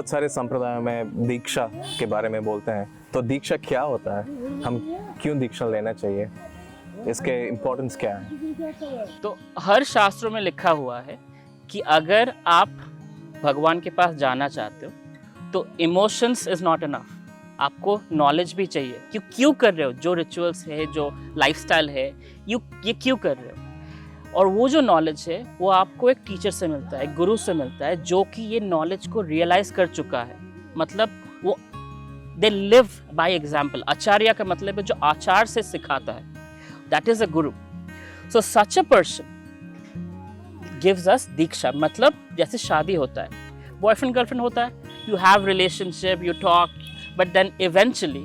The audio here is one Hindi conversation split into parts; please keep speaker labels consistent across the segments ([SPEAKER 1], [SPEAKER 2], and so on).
[SPEAKER 1] बहुत सारे संप्रदायों में दीक्षा के बारे में बोलते हैं, तो दीक्षा क्या होता है, हम क्यों दीक्षा लेना चाहिए, इसके इम्पोर्टेंस क्या है?
[SPEAKER 2] तो हर शास्त्रों में लिखा हुआ है कि अगर आप भगवान के पास जाना चाहते हो तो इमोशंस इज नॉट इनफ, आपको नॉलेज भी चाहिए कि क्यों कर रहे हो, जो रिचुअल्स है, जो लाइफस्टाइल है, ये क्यों कर रहे हो। और वो जो नॉलेज है वो आपको एक टीचर से मिलता है, एक गुरु से मिलता है, जो कि ये नॉलेज को रियलाइज कर चुका है। मतलब वो दे लिव बाय एग्जाम्पल। आचार्य का मतलब है जो आचार से सिखाता है, that is a guru. So such a person gives us diksha. मतलब जैसे शादी होता है, बॉयफ्रेंड गर्लफ्रेंड होता है, you have relationship, you talk, but then eventually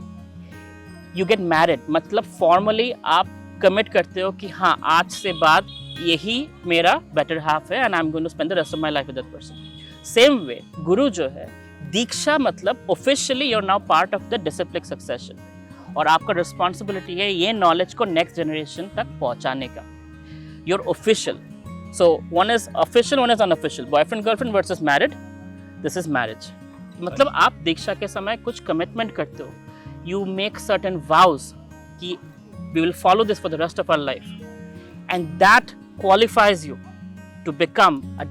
[SPEAKER 2] you get married. मतलब फॉर्मली आप कमिट करते हो कि हाँ, आज से बाद यही मेरा बेटर हाफ है and I am going to spend the rest of my life with that person. Same way guru जो है, दीक्षा मतलब officially you are now part of the disciplic succession, और आपका रिस्पॉन्सिबिलिटी है ये नॉलेज को नेक्स्ट जनरेशन तक पहुंचाने का। Your official. So one is official, one is unofficial. Boyfriend girlfriend versus married, this is marriage. मतलब आप दीक्षा के समय कुछ कमिटमेंट करते हो, यू मेक सर्टेन वाउज कि we will follow this for the rest of our life, and that qualifies you to become a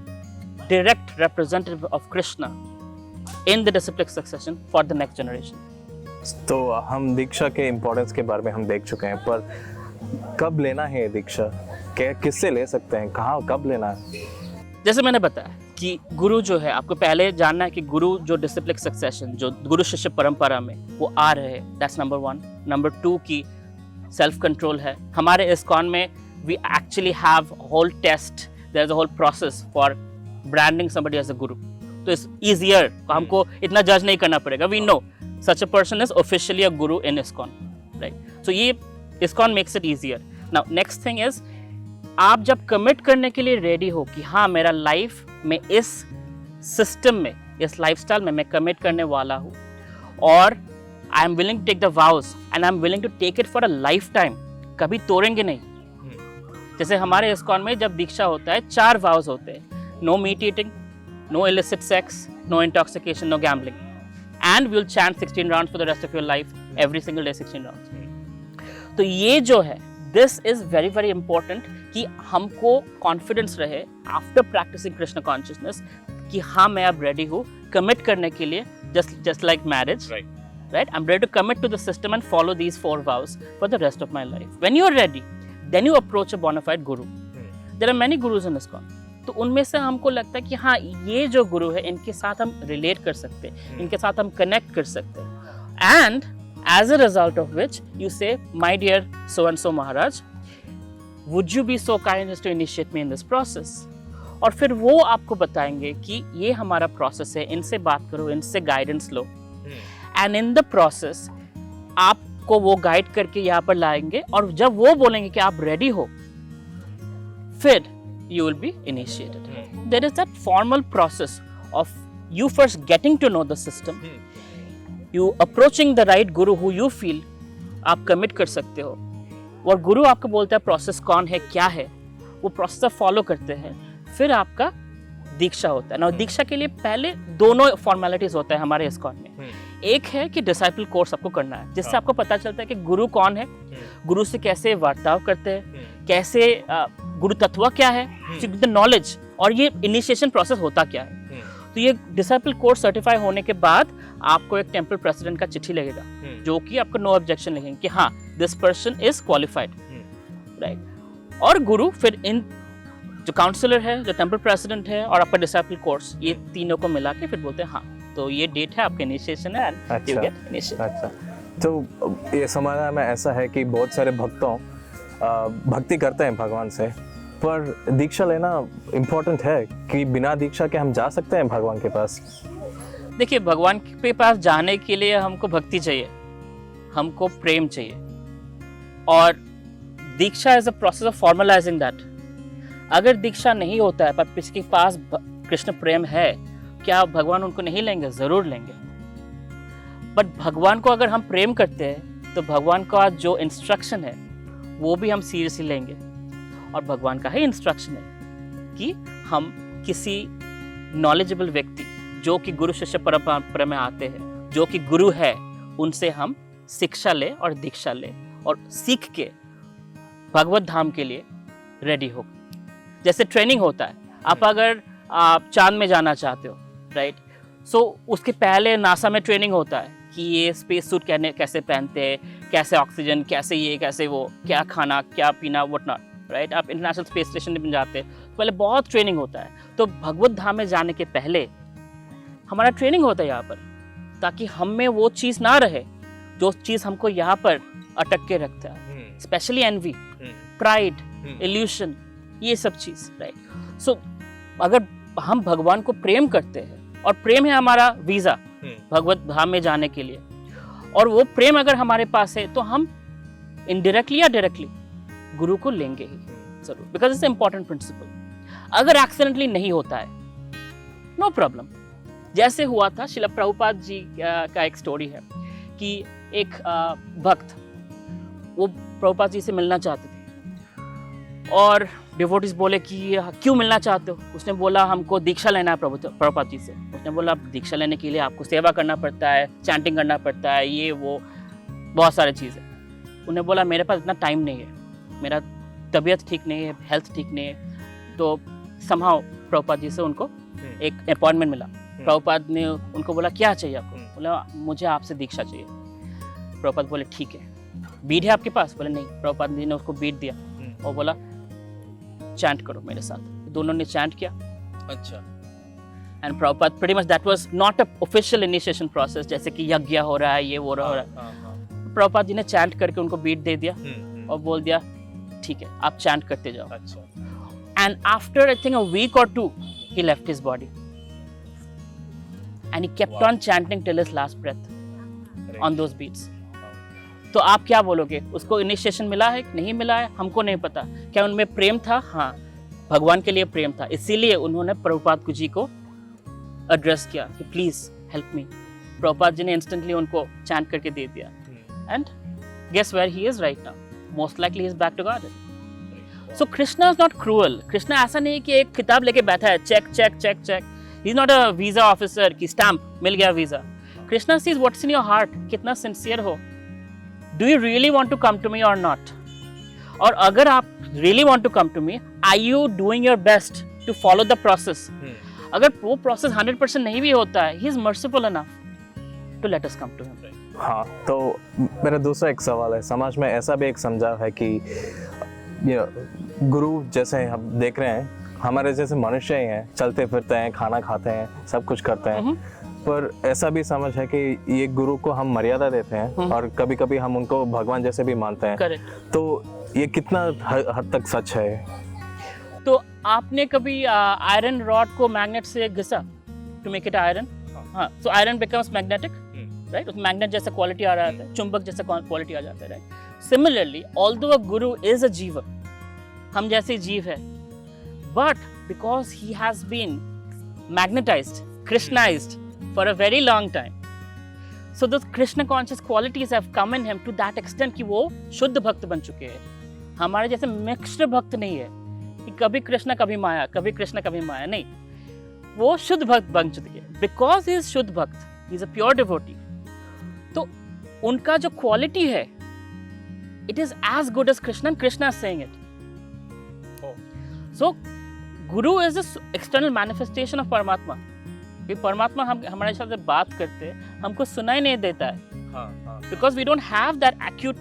[SPEAKER 2] direct representative of Krishna in the disciplic succession for the next generation.
[SPEAKER 1] तो हम दीक्षा के इम्पोर्टेंस के बारे में हम देख चुके हैं, पर कब लेना है दीक्षा, किससे ले सकते हैं, कहाँ कब लेना है?
[SPEAKER 2] जैसे मैंने बताया कि गुरु जो है, आपको पहले जानना है कि गुरु जो डिसिप्लिक सक्सेशन, जो गुरु शिष्य परंपरा में वो आ रहे हैं, दैट्स नंबर 1। नंबर 2 की सेल्फ कंट्रोल है। हमारे इस्कॉन में we actually have a whole test, there's a whole process for branding somebody as a guru. So it's easier, हमको इतना जज नहीं करना पड़ेगा। We know such a person is officially a guru in ISKCON, right? So ये ISKCON makes it easier. Now next thing is, आप जब कमिट करने के लिए रेडी हो कि हाँ, मेरा लाइफ में इस सिस्टम में, इस लाइफस्टाइल में मैं कमिट करने वाला हूँ, और I am willing to take the vows and I am willing to take it for a lifetime, कभी तोड़ेंगे नहीं। जैसे हमारे इस्कॉन में जब दीक्षा होता है, 4 वाउज होते हैं। No meat eating, no illicit sex, no intoxication, no gambling, and we will chant 16 rounds for the rest of your life, every single day 16 rounds. तो ये जो है, this is very very important कि हमको कॉन्फिडेंस रहे आफ्टर प्रैक्टिसिंग कृष्ण कॉन्शियसनेस कि हाँ, मैं अब रेडी हूँ कमिट करने के लिए, just like marriage, right? I'm ready to commit to the system and follow these 4 vows for the rest of my life. When you are ready, then you approach a bona fide guru. There are many gurus in ISKCON. तो उनमें से हमको लगता है कि हाँ, ये जो गुरु है, इनके साथ हम रिलेट कर सकते हैं, इनके साथ हम कनेक्ट कर सकते हैं, and as a result of which you say, my dear so and so Maharaj, would you be so kind as to initiate me in this process. और फिर वो आपको बताएंगे कि ये हमारा प्रोसेस है, इनसे बात करो, इनसे guidance low, and in the process आपको वो गाइड करके यहाँ पर लाएंगे, और जब वो बोलेंगे कि आप रेडी हो, फिर you will be initiated. There is that formal process of you first getting to know the system, you approaching the right guru who you feel आप commit कर सकते हो, और गुरु आपको बोलता है प्रोसेस कौन है, क्या है, वो प्रोसेस फॉलो करते हैं, फिर आपका दीक्षा होता है ना। दीक्षा के लिए पहले दोनों फॉर्मेलिटीज होता है हमारे इस्कॉन में। एक है कि डिसाइपल कोर्स आपको करना है, जिससे आपको पता चलता है कि गुरु कौन है, गुरु से कैसे वार्ताव करते हैं, कैसे गुरु तत्व क्या है, द नॉलेज, और ये इनिशिएशन प्रोसेस होता क्या है। तो ये डिसाइपल कोर्स सर्टिफाई होने के बाद आपको एक टेम्पल प्रेसिडेंट का चिट्ठी लगेगा, जो कि आपको नो ऑब्जेक्शन लिखेंगे कि हाँ, this person is qualified, right. और गुरु फिर इन जो काउंसलर है, जो टेम्पल प्रेसिडेंट है, और आपका डिसाइपल कोर्स, ये तीनों को मिला के फिर बोलते हैं हाँ, तो ये डेट है आपका इनिशिएशन है, एंड यू गेट इनिशिएटेड।
[SPEAKER 1] अच्छा, तो ये समझना में ऐसा है कि बहुत सारे भक्तों भक्ति करते हैं भगवान से, पर दीक्षा लेना इम्पोर्टेंट है कि बिना दीक्षा के हम जा सकते हैं भगवान के पास?
[SPEAKER 2] देखिए, भगवान के पास जाने के लिए हमको भक्ति चाहिए, हमको प्रेम चाहिए, और diksha is a process of formalising that. अगर दीक्षा नहीं होता है पर किसके पास कृष्ण प्रेम है, क्या भगवान उनको नहीं लेंगे? जरूर लेंगे। बट भगवान को अगर हम प्रेम करते हैं तो भगवान का जो इंस्ट्रक्शन है वो भी हम सीरियसली लेंगे, और भगवान का ही इंस्ट्रक्शन है कि हम किसी नॉलेजेबल व्यक्ति जो कि गुरु शिष्य परंपरा में आते हैं, जो कि गुरु है, उनसे हम शिक्षा ले और दीक्षा ले और सीख के भगवत धाम के लिए रेडी हो। जैसे ट्रेनिंग होता है, आप अगर आप चांद में जाना चाहते हो, राइट, सो उसके पहले नासा में ट्रेनिंग होता है कि ये स्पेस सूट कैसे पहनते हैं, कैसे ऑक्सीजन, कैसे ये, कैसे वो, क्या खाना, क्या पीना, व्हाट नॉट, राइट। आप इंटरनेशनल स्पेस स्टेशन में जाते हैं तो पहले बहुत ट्रेनिंग होता है। तो भगवत धाम में जाने के पहले हमारा ट्रेनिंग होता है यहाँ पर, ताकि हम में वो चीज़ ना रहे जो चीज़ हमको यहाँ पर अटक के रखता है, स्पेशली एनवी, प्राइड, इल्यूशन, ये सब चीज़, राइट। सो अगर हम भगवान को प्रेम करते हैं और प्रेम है हमारा वीज़ा भगवत धाम में जाने के लिए, और वो प्रेम अगर हमारे पास है तो हम इनडायरेक्टली या डायरेक्टली गुरु को लेंगे ही जरूर, बिकॉज इट्स इंपॉर्टेंट प्रिंसिपल। अगर एक्सीडेंटली नहीं होता है, नो प्रॉब्लम। जैसे हुआ था, शिला प्रभुपाद जी का एक स्टोरी है कि एक भक्त वो प्रभुपाद जी से मिलना चाहते थे और डिवोटीज बोले कि क्यों मिलना चाहते हो। उसने बोला हमको दीक्षा लेना है प्रभुपाद जी से। उसने बोला दीक्षा लेने के लिए आपको सेवा करना पड़ता है, चैंटिंग करना पड़ता है, ये वो बहुत सारी चीज़ें। उन्हें बोला मेरे पास इतना टाइम नहीं है, मेरा तबीयत ठीक नहीं है, हेल्थ ठीक नहीं है। तो समहाउ प्रभुपाद जी से उनको एक अपॉइंटमेंट मिला। प्रभुपाद ने उनको बोला क्या चाहिए आपको? बोला मुझे आपसे दीक्षा चाहिए। प्रभुपाद बोले ठीक है, बीड है आपके पास? बोले नहीं। प्रभुपाद जी ने उसको बीड दिया और बोला चैंट करो मेरे साथ। दोनों ने चैंट किया।
[SPEAKER 1] अच्छा।
[SPEAKER 2] And Prabhupada pretty much that was not a official initiation process, जैसे कि यज्ञ हो रहा है, ये वो हो रहा है। प्रभुपाद जी ने चैंट करके उनको बीट दे दिया और बोल दिया ठीक है आप चैंट करते जाओ। अच्छा। And after I think a week और two he left his body and he kept on chanting till his last breath on those beats. तो आप क्या बोलोगे? उसको इनिशिएशन मिला है कि नहीं मिला है, हमको नहीं पता। क्या उनमें प्रेम था? हाँ, भगवान के लिए प्रेम था, इसीलिए उन्होंने प्रभुपाद जी को एड्रेस किया कि please help me. Prabhupada ji ने इंस्टेंटली उनको चैंट करके दे दिया। And guess where he is right now? Most likely is back to God. So Krishna is not cruel. Krishna ऐसा नहीं कि एक किताब लेके बैठा है, check check check check. He is not a visa officer की स्टैम्प मिल गया visa. Krishna sees what's in your heart, कितना सिंसियर हो। Do you really want to come to me or not? और अगर आप really want to come to me, are you doing your best to follow the process? अगर वो process 100% नहीं भी होता है, he is merciful enough to let us come to him.
[SPEAKER 1] हाँ, तो मेरा दूसरा एक सवाल है। समाज में ऐसा भी एक समझा है कि गुरु जैसे हम देख रहे हैं, हमारे जैसे मनुष्य ही हैं, चलते फिरते हैं, खाना खाते हैं, सब कुछ करते हैं, पर ऐसा भी समझ है कि ये गुरु को हम मर्यादा देते हैं और कभी कभी हम उनको भगवान जैसे भी मानते हैं।
[SPEAKER 2] Correct.
[SPEAKER 1] तो ये कितना हद तक सच है?
[SPEAKER 2] तो आपने कभी आयरन रॉड को मैग्नेट से घिसा टू मेक इट आयरन? हाँ, so iron becomes magnetic, right? उस मैग्नेट जैसा क्वालिटी आ रहा है, चुंबक जैसा क्वालिटी आ जाता है, right? Similarly although a Guru is a जीव, हम जैसे जीव है, but because he has been magnetised, Krishnaised for a very long time, so those Krishna conscious qualities have come in him to that extent कि वो शुद्ध भक्त बन चुके हैं। हमारे जैसे मिक्स्ड भक्त नहीं है कि कभी कृष्ण कभी माया, कभी कृष्ण कभी माया, नहीं, वो शुद्ध भक्त बन चुके हैं। Because he is shuddha bhakta, he is a pure devotee. तो उनका जो क्वालिटी है, it is as good as Krishna, Krishna is saying it. So Guru is the external manifestation of Paramatma. परमात्मा हम हमारे साथ बात करते हैं, हमको सुनाई नहीं देता है, because we don't have that acute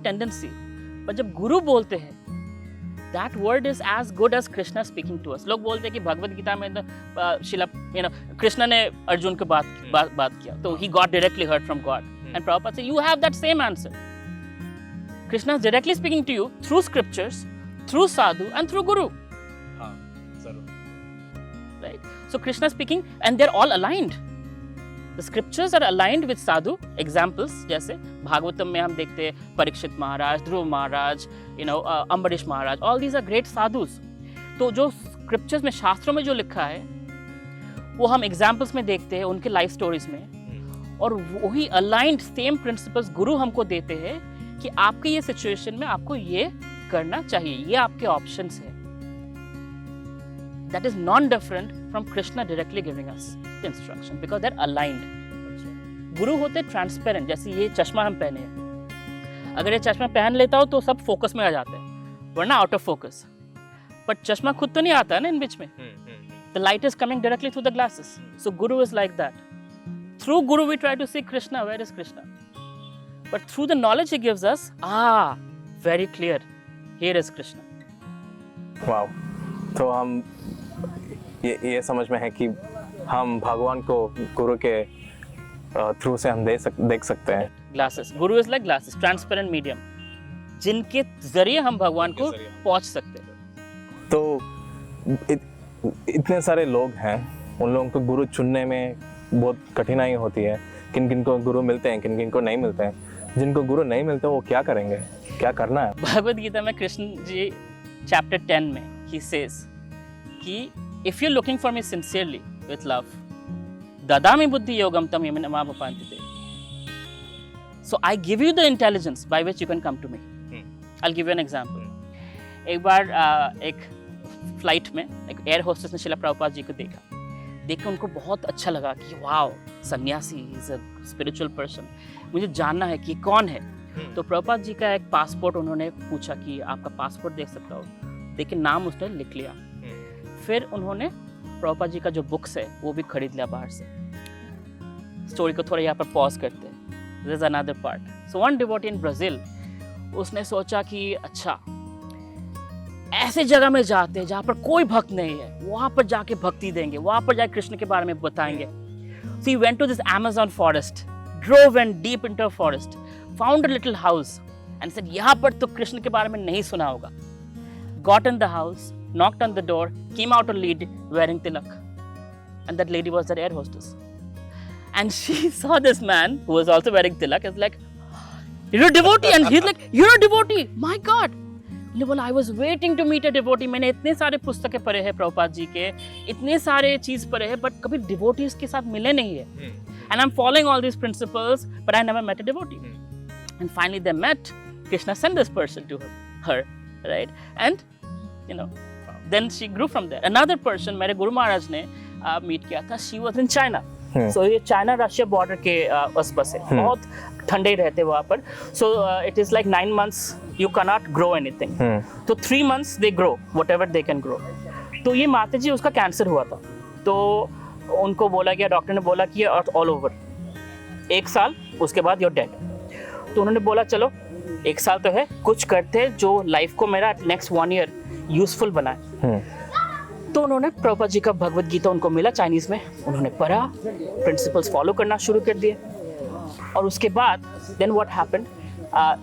[SPEAKER 2] tendency. पर जब गुरु बोलते हैं, that word is as good as Krishna speaking to us. लोग बोलते हैं कि भगवत गीता में शिला कृष्ण ने अर्जुन को बात किया, तो he got directly heard from God, and Prabhupada से you have that same answer. Krishna is directly speaking to you through scriptures, through sadhu and through guru. Right? So Krishna speaking, and they're all aligned. The scriptures are aligned with sadhu. Examples जैसे भागवतम में हम देखते हैं परीक्षित महाराज, ध्रुव महाराज, अम्बरीश महाराज, all these are great sadhus. तो जो scriptures में, शास्त्रों में जो लिखा है, वो हम examples में देखते हैं उनके life stories में, और वही aligned same principles गुरु हमको देते हैं कि आपके ये situation में आपको ये करना चाहिए, ये आपके options है। That is non-different from Krishna directly giving us. The instruction because they are aligned. Guru होते ट्रांसपेरेंट, जैसे ये चश्मा हम पहने हैं, अगर ये चश्मा पहन लेता हो तो सब फोकस में आ जाते हैं, वरना आउट ऑफ फोकस। बट चश्मा खुद तो नहीं आता है ना इन बीच में, the light is coming directly through the glasses. So Guru is like that. Through guru we try to see Krishna, where is Krishna, but through the knowledge he gives us, very clear, here is Krishna.
[SPEAKER 1] Wow. तो हम ये समझ में है कि हम भगवान को गुरु के थ्रू से हम देख सकते हैं।
[SPEAKER 2] Glasses, Guru is like glasses, transparent medium, जिनके जरिए हम भगवान को पहुंच सकते हैं।
[SPEAKER 1] तो इतने सारे लोग हैं, उन लोगों को गुरु चुनने में बहुत कठिनाई होती है। किन किन को गुरु मिलते हैं, किन किन को नहीं मिलते हैं। जिनको गुरु नहीं मिलते वो क्या करेंगे, क्या करना है?
[SPEAKER 2] भगवद गीता में कृष्ण जी चैप्टर 10 में ही सेज कि if you looking for me sincerely with love ददामि बुद्धि योगम तम येन मापन्ति ते। So I give you the intelligence by which you can come to me. I will give you an example. एक बार एक फ्लाइट में एक एयर होस्टेस ने शिला प्रभुपाद जी को देखा, देख के उनको बहुत अच्छा लगा कि वाओ, सन्यासी, इज अ स्पिरिचुअल पर्सन, मुझे जानना है कि कौन है। तो प्रभुपाद जी का एक पासपोर्ट उन्होंने पूछा कि आपका पासपोर्ट देख सकता हो, लेकिन नाम उसने लिख लिया। फिर उन्होंने प्रभुपाद जी का जो बुक्स है वो भी खरीद लिया बाहर से। स्टोरी को थोड़ा यहाँ पर पॉज करते हैं, there is another part. So one devotee in Brazil, उसने सोचा कि अच्छा ऐसे जगह में जाते हैं जहाँ पर कोई भक्त नहीं है, वहाँ पर जाके भक्ति देंगे, वहाँ पर जाके कृष्ण के बारे में बताएंगे। So he went to this Amazon forest, drove in deep into a forest, found a little house and said, यहाँ पर तो कृष्ण के बारे में नहीं सुना होगा। Got in the house, knocked on the door, came out a lady wearing tilak, and that lady was their air hostess. And she saw this man who was also wearing tilak, is like, you're a devotee, and he's like, you're a devotee, my God. ने बोला I was waiting to meet a devotee. मैंने इतने सारे पुस्तकें पढ़े हैं प्रभुपाद जी के, इतने सारे चीज पढ़े हैं, बट कभी डिवोटीज के साथ मिले नहीं है। And I am following all these principles but I never met a devotee. And finally they met, Krishna sent this person to her, right? And you know then she grew from there. Another person मेरे गुरु महाराज ने मीट किया था, she was in China. So ये चाइना रशिया बॉर्डर के आसपास है, बहुत ठंडे रहते वहाँ पर। So it is like 9 months you cannot grow anything. तो 3 months they grow whatever they can grow. तो ये माता जी उसका कैंसर हुआ था, तो उनको बोला गया, डॉक्टर ने बोला कि ऑल ओवर 1 साल, उसके बाद you're dead. तो उन्होंने बोला चलो 1 साल तो है, कुछ करते जो लाइफ को मेरा नेक्स्ट 1 year यूजफुल बनाए। तो उन्होंने प्रभुपाद जी का भगवद गीता उनको मिला चाइनीज में, उन्होंने पढ़ा, प्रिंसिपल्स फॉलो करना शुरू कर दिए। और उसके बाद then what happened,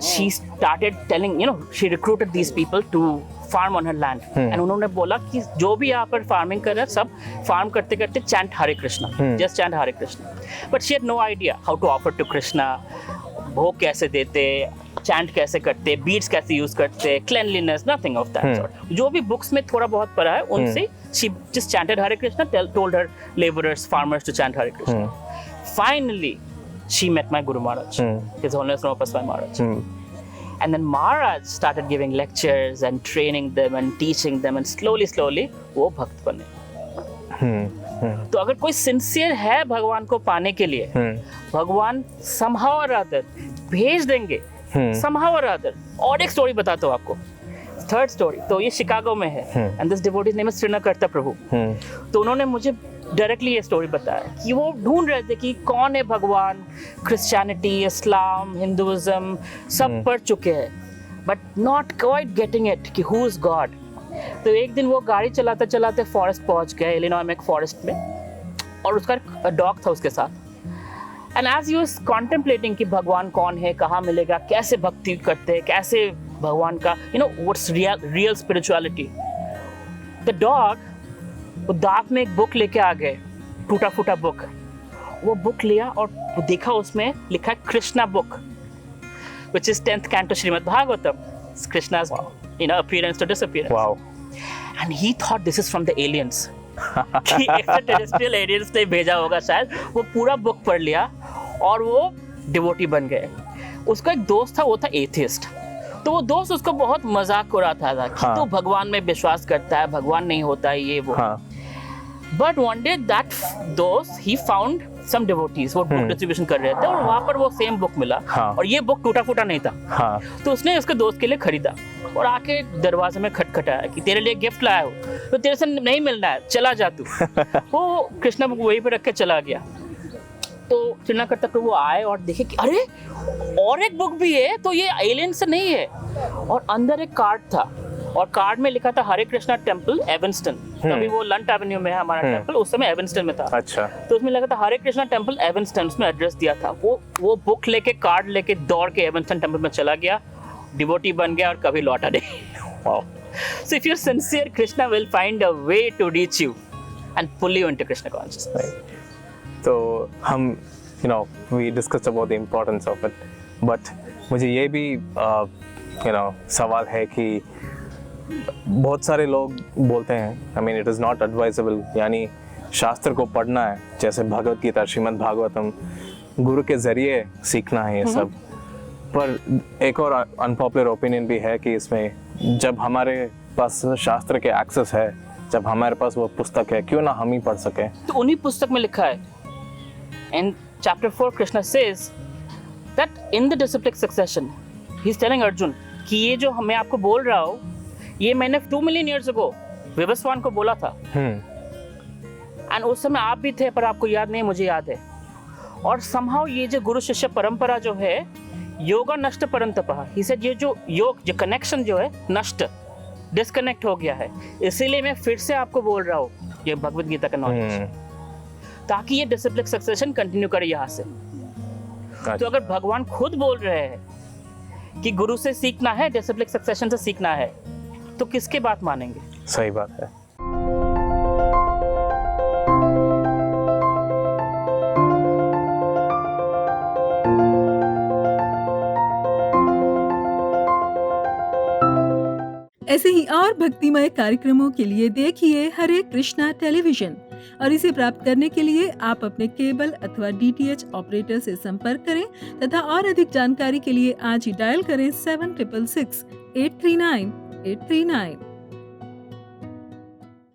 [SPEAKER 2] she started telling, you know, she recruited these people to farm on her land. And उन्होंने बोला कि जो भी यहाँ पर फार्मिंग कर रहे हैं सब फार्म करते करते chant Hare Krishna, just chant Hare Krishna. But she had no idea how to offer to Krishna, भोग कैसे देते, chant कैसे करते, beads कैसे यूज करते, cleanliness, nothing of that sort. जो भी बुक्स में थोड़ा बहुत पढ़ा है उनसे she just chanted Hare Krishna, told her laborers, farmers to chant Hare Krishna. Finally she met my Guru Maharaj, His Holiness Rama Paswai Maharaj. And then Maharaj started giving lectures and training them and teaching them, and slowly वो भक्त बने। तो अगर कोई सिंसियर है भगवान को पाने के लिए, भगवान somehow or other भेज देंगे, somehow or other। और एक स्टोरी बताता हूँ आपको, थर्ड स्टोरी। तो ये शिकागो में है, and this devotee's name is Shrinkarta Prabhu. तो उन्होंने मुझे डायरेक्टली ये स्टोरी बताया कि वो ढूंढ रहे थे कि कौन है भगवान। क्रिश्चियनिटी, इस्लाम, हिंदुइज्म सब पढ़ चुके हैं, but not quite getting it कि हु इज गॉड। तो एक दिन वो गाड़ी चलाते चलाते फॉरेस्ट पहुंच गए, इलिनॉय में एक फॉरेस्ट में, और उसका डॉग था उसके साथ। एंड एज यू कॉन्टेम्पलेटिंग कि भगवान कौन है, कहाँ मिलेगा, कैसे भक्ति करते हैं, कैसे भगवान का, you know, what's real spirituality. The dog वो दांत में एक बुक लेके आ गए, टूटा फूटा बुक। वो बुक लिया और वो देखा, उसमें लिखा है Krishna book, which is 10th canto Srimad Bhagavatam, Krishna's appearance to disappearance.
[SPEAKER 1] Wow.
[SPEAKER 2] And he thought this is from the aliens. कि extraterrestrial aliens ने भेजा होगा शायद। वो पूरा बुक पढ़ लिया और वो डिवोटी बन गए। उसका एक दोस्त था, वो था एथिस्ट। तो वो दोस्त उसको बहुत मजाक उड़ाता था कि तू भगवान में विश्वास करता है, भगवान नहीं होता है, ये वो। बट वन डे दैट दोस्त ही फाउंड सम डिवोटीज, वो बुक डिस्ट्रीब्यूशन कर रहे थे और वहां पर वो सेम बुक मिला।
[SPEAKER 1] हाँ.
[SPEAKER 2] और ये बुक टूटा फूटा नहीं था।
[SPEAKER 1] हाँ.
[SPEAKER 2] तो उसने उसके दोस्त के लिए खरीदा और आके दरवाजे में खटखटाया कि तेरे लिए गिफ्ट लाया हूँ, तो तेरे से नहीं मिलना है, चला जा तू। वो कृष्णा बुक वहीं पे रख के चला गया। तो चिन्नाकर्ता प्रभु आए और देखे कि अरे और एक बुक भी है, तो ये एलियन से नहीं है। और अंदर एक कार्ड था और कार्ड में लिखा था हरे कृष्णा टेम्पल एवंस्टन। अभी वो लंट एवेन्यू में है हमारा टेम्पल, उस समय एवंस्टन में था।
[SPEAKER 1] अच्छा.
[SPEAKER 2] तो उसमें लगा था हरे कृष्णा टेम्पल एवंस्टन, उसमें एड्रेस दिया था। वो बुक लेके कार्ड लेके दौड़ के एवंस्टन टेम्पल में चला गया, डिवोटी बन गया और कभी लौटा नहीं।
[SPEAKER 1] Wow.
[SPEAKER 2] So if you're sincere, Krishna will find a way to reach you and pull you into Krishna consciousness.
[SPEAKER 1] तो हम we discussed about the importance of it, but मुझे ये भी सवाल है कि बहुत सारे लोग बोलते हैं, I mean it is not advisable, यानी शास्त्र को पढ़ना है, जैसे भगवत गीता, श्रीमद् भागवतम, गुरु के जरिए सीखना है ये सब। पर एक और अनपॉपुलर ओपिनियन भी है कि इसमें जब हमारे पास शास्त्र के एक्सेस है, जब हमारे पास वो पुस्तक है, क्यों ना हम ही पढ़ सके।
[SPEAKER 2] तो उन्हीं पुस्तक में लिखा है, in chapter 4 Krishna says that in the disciplic succession he is telling Arjun कि ये जो मैं आपको बोल रहा हूँ, ये मैंने 2 million years ago विवस्वान को बोला था। एंड उस समय आप भी थे, पर आपको याद नहीं, मुझे याद है। और somehow ये जो गुरु शिष्य परंपरा जो है, योगा नष्ट परंतपः, he said ये जो योग, जो कनेक्शन जो है नष्ट, डिस्कनेक्ट हो गया है, इसीलिए मैं फिर से आपको बोल रहा हूँ ये भगवत गीता का नॉलेज, ताकि ये डिसिप्लिक सक्सेशन कंटिन्यू करे यहाँ से। तो अगर भगवान खुद बोल रहे हैं कि गुरु से सीखना है, डिसिप्लिक सक्सेशन से सीखना है, तो किसके बात मानेंगे?
[SPEAKER 1] सही बात है।
[SPEAKER 3] ऐसे ही और भक्तिमय कार्यक्रमों के लिए देखिए हरे कृष्णा टेलीविजन, और इसे प्राप्त करने के लिए आप अपने केबल अथवा DTH ऑपरेटर से संपर्क करें तथा और अधिक जानकारी के लिए आज ही डायल करें 7666 839 839।